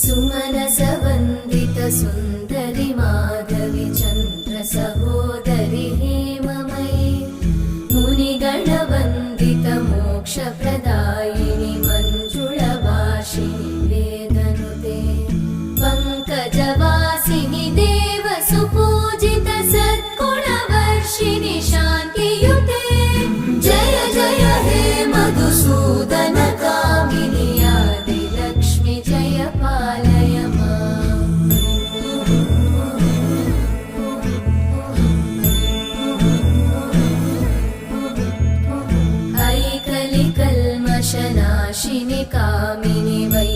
सुमनसवन्दित सुन्दरि माधवि चन्द्र सहोदरि हेममयि मुनिगणवन्दित मोक्षप्रदायिनि मञ्जुळभाषिणि वेदनुते पङ्कजवासिनि देवसुपूजित सद्गुणवर्षिणि शान्तियुते जय जय हे मधुसूदन कामिनि आदिलक्ष्मि जय पालय माम्। ऐकलिकल्मषनाशिनि कामिनि वै